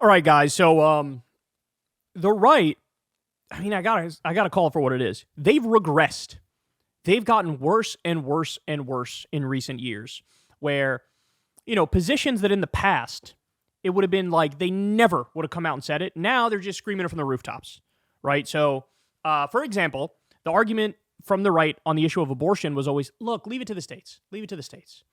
All right, guys. So, the right, I mean, I gotta call it for what it is. They've regressed. They've gotten worse and worse and worse in recent years, where, positions that in the past, it would have been like they never would have come out and said it. Now they're just screaming it from the rooftops, right? So, for example, the argument from the right on the issue of abortion was always, look, leave it to the states. Leave it to the states.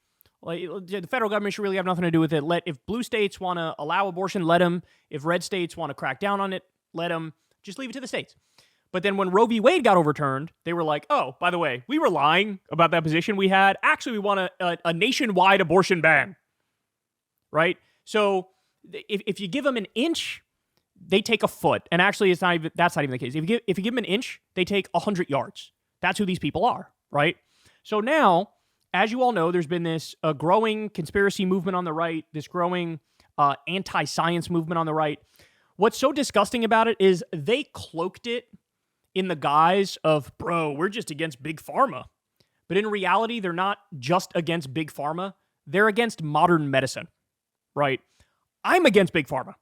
Like, the federal government should really have nothing to do with it. If blue states want to allow abortion, let them. If red states want to crack down on it, let them. Just leave it to the states. But then when Roe v. Wade got overturned, they were like, oh, by the way, we were lying about that position we had. Actually, we want a nationwide abortion ban, right? So if you give them an inch, they take a foot. And actually, that's not even the case. If you give them an inch, they take 100 yards. That's who these people are, right? So now, as you all know, there's been this growing conspiracy movement on the right, this growing anti-science movement on the right. What's so disgusting about it is they cloaked it in the guise of, bro, we're just against big pharma. But in reality, they're not just against big pharma. They're against modern medicine, right? I'm against big pharma.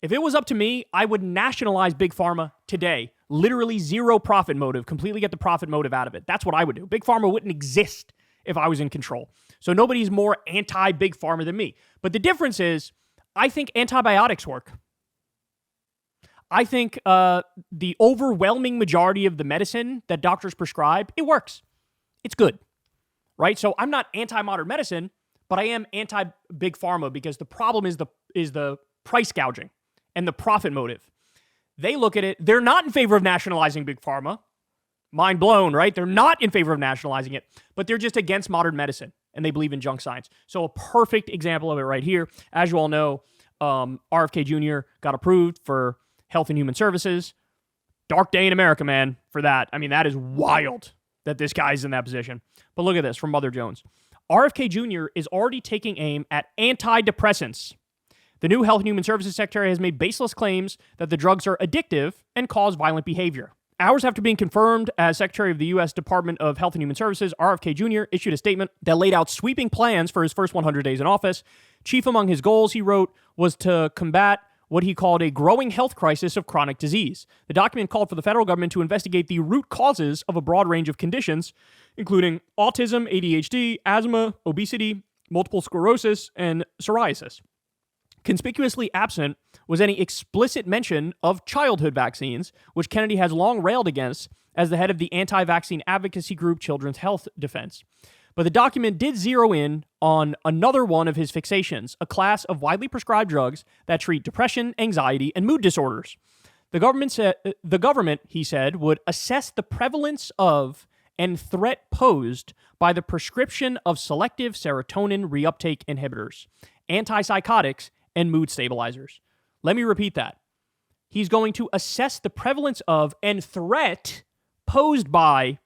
If it was up to me, I would nationalize big pharma today. Literally zero profit motive, completely get the profit motive out of it. That's what I would do. Big pharma wouldn't exist if I was in control. So nobody's more anti-big pharma than me. But the difference is, I think antibiotics work. I think the overwhelming majority of the medicine that doctors prescribe, it works. It's good, right? So I'm not anti-modern medicine, but I am anti-big pharma because the problem is the price gouging and the profit motive. They look at it, they're not in favor of nationalizing big pharma. Mind blown, right? They're not in favor of nationalizing it, but they're just against modern medicine, and they believe in junk science. So a perfect example of it right here. As you all know, RFK Jr. got approved for Health and Human Services. Dark day in America, man, for that. I mean, that is wild that this guy's in that position. But look at this from Mother Jones. RFK Jr. is already taking aim at anti-depressants. The new Health and Human Services Secretary has made baseless claims that the drugs are addictive and cause violent behavior. Hours after being confirmed as Secretary of the U.S. Department of Health and Human Services, RFK Jr. issued a statement that laid out sweeping plans for his first 100 days in office. Chief among his goals, he wrote, was to combat what he called a growing health crisis of chronic disease. The document called for the federal government to investigate the root causes of a broad range of conditions, including autism, ADHD, asthma, obesity, multiple sclerosis, and psoriasis. Conspicuously absent was any explicit mention of childhood vaccines, which Kennedy has long railed against as the head of the anti-vaccine advocacy group Children's Health Defense. But the document did zero in on another one of his fixations, a class of widely prescribed drugs that treat depression, anxiety, and mood disorders. The government, he said, would assess the prevalence of and threat posed by the prescription of selective serotonin reuptake inhibitors, antipsychotics, and mood stabilizers. Let me repeat that. He's going to assess the prevalence of and threat posed by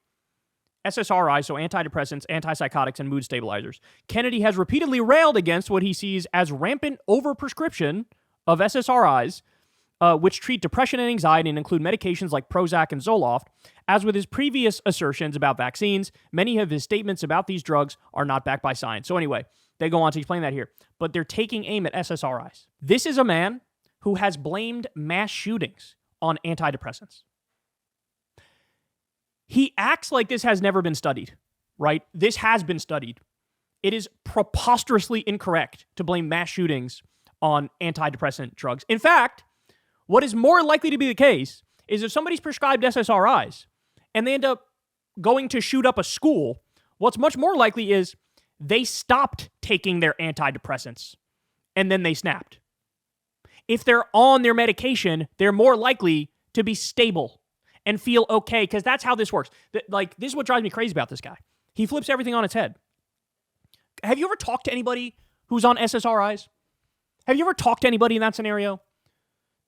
SSRIs, so antidepressants, antipsychotics, and mood stabilizers. Kennedy has repeatedly railed against what he sees as rampant overprescription of SSRIs, which treat depression and anxiety and include medications like Prozac and Zoloft. As with his previous assertions about vaccines, many of his statements about these drugs are not backed by science. So anyway, they go on to explain that here. But they're taking aim at SSRIs. This is a man who has blamed mass shootings on antidepressants. He acts like this has never been studied, right? This has been studied. It is preposterously incorrect to blame mass shootings on antidepressant drugs. In fact, what is more likely to be the case is if somebody's prescribed SSRIs and they end up going to shoot up a school, what's much more likely is they stopped taking their antidepressants and then they snapped. If they're on their medication, they're more likely to be stable and feel okay, because that's how this works. This is what drives me crazy about this guy. He flips everything on its head. Have you ever talked to anybody who's on SSRIs? Have you ever talked to anybody in that scenario?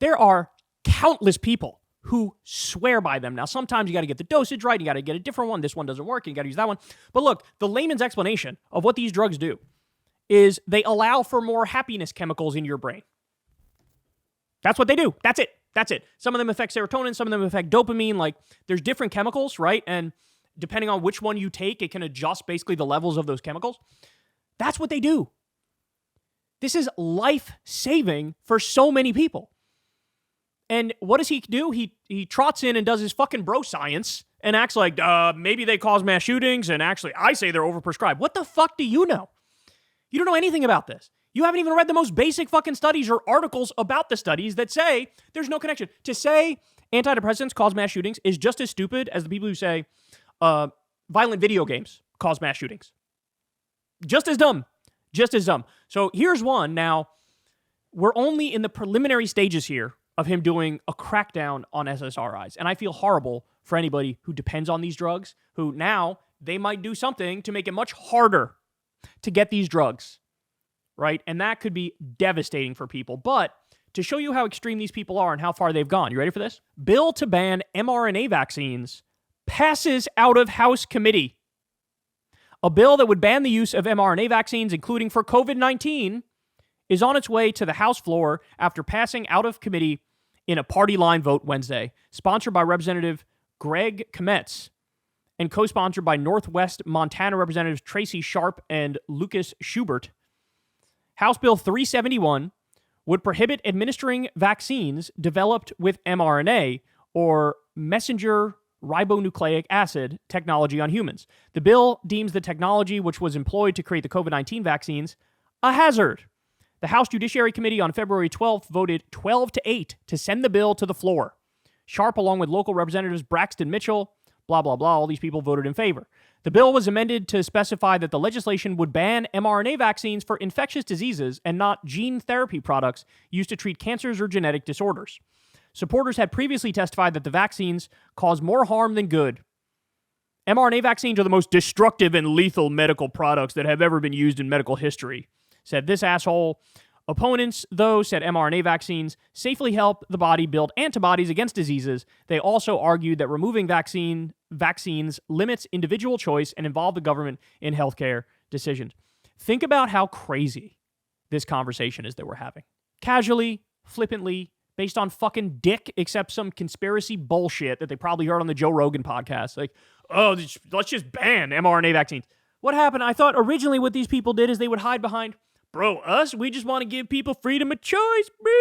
There are countless people who swear by them. Now, sometimes you got to get the dosage right. You got to get a different one. This one doesn't work. You got to use that one. But look, the layman's explanation of what these drugs do is they allow for more happiness chemicals in your brain. That's what they do. That's it. That's it. Some of them affect serotonin. Some of them affect dopamine. Like, there's different chemicals, right? And depending on which one you take, it can adjust basically the levels of those chemicals. That's what they do. This is life-saving for so many people. And what does he do? He trots in and does his fucking bro science and acts like, maybe they cause mass shootings, and actually, I say they're overprescribed. What the fuck do you know? You don't know anything about this. You haven't even read the most basic fucking studies or articles about the studies that say there's no connection. To say antidepressants cause mass shootings is just as stupid as the people who say violent video games cause mass shootings. Just as dumb. Just as dumb. So here's one. Now, we're only in the preliminary stages here of him doing a crackdown on SSRIs. And I feel horrible for anybody who depends on these drugs, who now they might do something to make it much harder to get these drugs, right? And that could be devastating for people. But to show you how extreme these people are and how far they've gone, you ready for this? Bill to ban mRNA vaccines passes out of House committee. A bill that would ban the use of mRNA vaccines, including for COVID-19, is on its way to the House floor after passing out of committee in a party line vote Wednesday, sponsored by Representative Greg Kometz and co-sponsored by Northwest Montana Representatives Tracy Sharp and Lucas Schubert. House Bill 371 would prohibit administering vaccines developed with mRNA, or messenger ribonucleic acid technology, on humans. The bill deems the technology which was employed to create the COVID-19 vaccines a hazard. The House Judiciary Committee on February 12th voted 12-8 to send the bill to the floor. Sharp, along with local representatives Braxton Mitchell, blah, blah, blah, all these people voted in favor. The bill was amended to specify that the legislation would ban mRNA vaccines for infectious diseases and not gene therapy products used to treat cancers or genetic disorders. Supporters had previously testified that the vaccines cause more harm than good. mRNA vaccines are the most destructive and lethal medical products that have ever been used in medical history, said this asshole. Opponents, though, said mRNA vaccines safely help the body build antibodies against diseases. They also argued that removing vaccines limits individual choice and involve the government in healthcare decisions. Think about how crazy this conversation is that we're having. Casually, flippantly, based on fucking dick, except some conspiracy bullshit that they probably heard on the Joe Rogan podcast. Like, oh, let's just ban mRNA vaccines. What happened? I thought originally what these people did is they would hide behind, bro, we just want to give people freedom of choice, bro.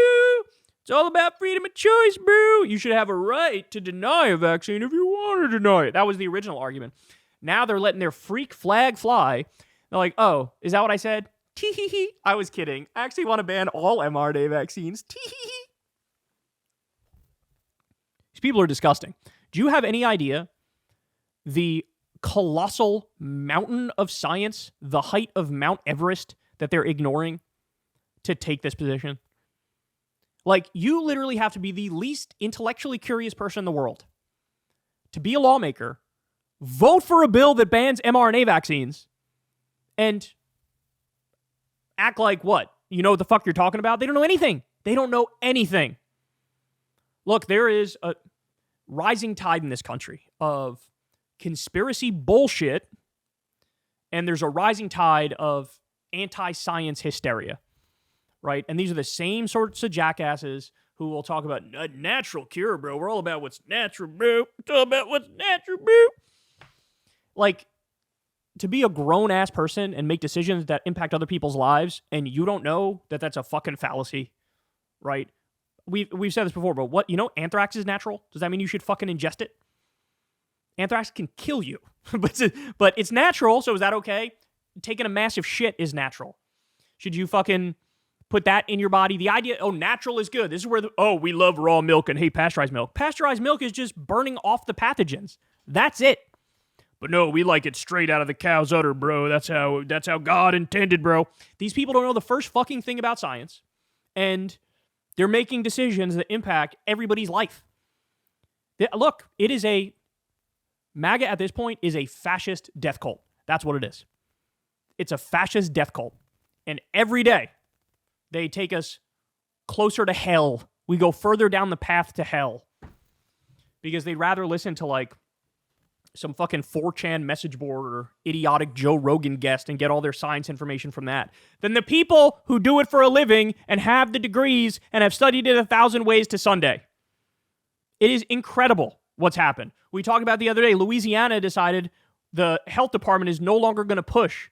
It's all about freedom of choice, bro. You should have a right to deny a vaccine if you want to deny it. That was the original argument. Now they're letting their freak flag fly. They're like, oh, is that what I said? Tee-hee-hee. I was kidding. I actually want to ban all mRNA vaccines. Tee-hee-hee. These people are disgusting. Do you have any idea the colossal mountain of science, the height of Mount Everest, that they're ignoring to take this position? Like, you literally have to be the least intellectually curious person in the world to be a lawmaker, vote for a bill that bans mRNA vaccines, and act like what? You know what the fuck you're talking about? They don't know anything. They don't know anything. Look, there is a rising tide in this country of conspiracy bullshit, and there's a rising tide of anti-science hysteria, right? And these are the same sorts of jackasses who will talk about natural cure, bro. We're all about what's natural, bro. It's all about what's natural, bro. Like, to be a grown-ass person and make decisions that impact other people's lives, and you don't know that that's a fucking fallacy, right? We've said this before, but what, anthrax is natural? Does that mean you should fucking ingest it? Anthrax can kill you, but it's natural, so is that okay? Taking a massive shit is natural. Should you fucking put that in your body? The idea, natural is good. This is where, we love raw milk and hate pasteurized milk. Pasteurized milk is just burning off the pathogens. That's it. But no, we like it straight out of the cow's udder, bro. That's how God intended, bro. These people don't know the first fucking thing about science, and they're making decisions that impact everybody's life. Look, MAGA at this point is a fascist death cult. That's what it is. It's a fascist death cult. And every day, they take us closer to hell. We go further down the path to hell. Because they'd rather listen to, some fucking 4chan message board or idiotic Joe Rogan guest and get all their science information from that than the people who do it for a living and have the degrees and have studied it 1,000 ways to Sunday. It is incredible what's happened. We talked about the other day, Louisiana decided the health department is no longer going to push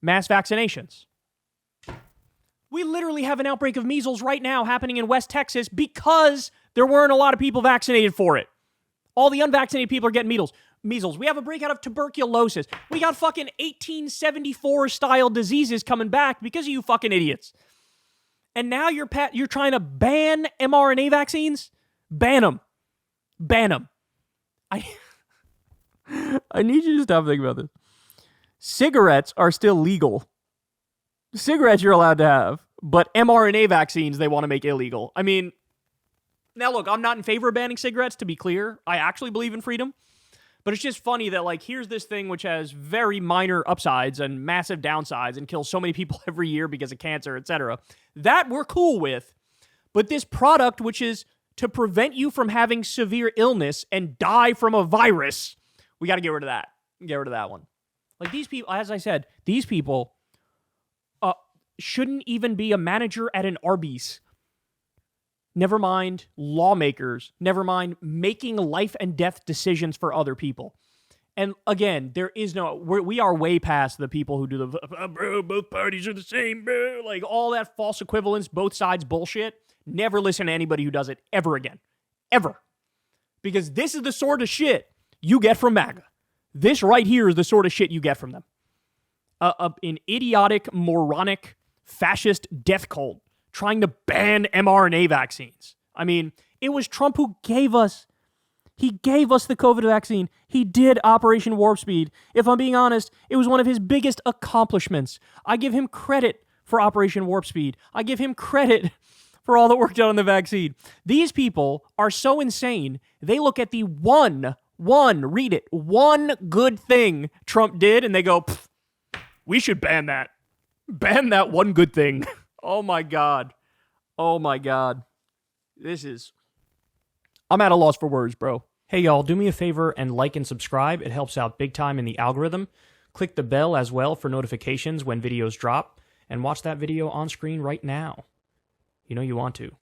mass vaccinations. We literally have an outbreak of measles right now happening in West Texas because there weren't a lot of people vaccinated for it. All the unvaccinated people are getting measles. We have a breakout of tuberculosis. We got fucking 1874 style diseases coming back because of you fucking idiots. And now you're trying to ban mRNA vaccines? Ban them. Ban them. I need you to stop thinking about this. Cigarettes are still legal. Cigarettes you're allowed to have, but mRNA vaccines they want to make illegal. I mean, now look, I'm not in favor of banning cigarettes, to be clear. I actually believe in freedom. But it's just funny that, like, here's this thing which has very minor upsides and massive downsides and kills so many people every year because of cancer, etc. That we're cool with. But this product, which is to prevent you from having severe illness and die from a virus, we got to get rid of that. Get rid of that one. Like, these people, as I said, these people shouldn't even be a manager at an Arby's. Never mind lawmakers. Never mind making life and death decisions for other people. And again, there is no... We are way past the people who do the... bro, both parties are the same, bro. Like, all that false equivalence, both sides bullshit. Never listen to anybody who does it ever again. Ever. Because this is the sort of shit you get from MAGA. This right here is the sort of shit you get from them. An idiotic, moronic, fascist death cult trying to ban mRNA vaccines. I mean, it was Trump who gave us... He gave us the COVID vaccine. He did Operation Warp Speed. If I'm being honest, it was one of his biggest accomplishments. I give him credit for Operation Warp Speed. I give him credit for all the work done on the vaccine. These people are so insane, they look at the one good thing Trump did, and they go, we should ban that. Ban that one good thing. Oh my God. Oh my God. I'm at a loss for words, bro. Hey y'all, do me a favor and like and subscribe. It helps out big time in the algorithm. Click the bell as well for notifications when videos drop, and watch that video on screen right now. You know you want to.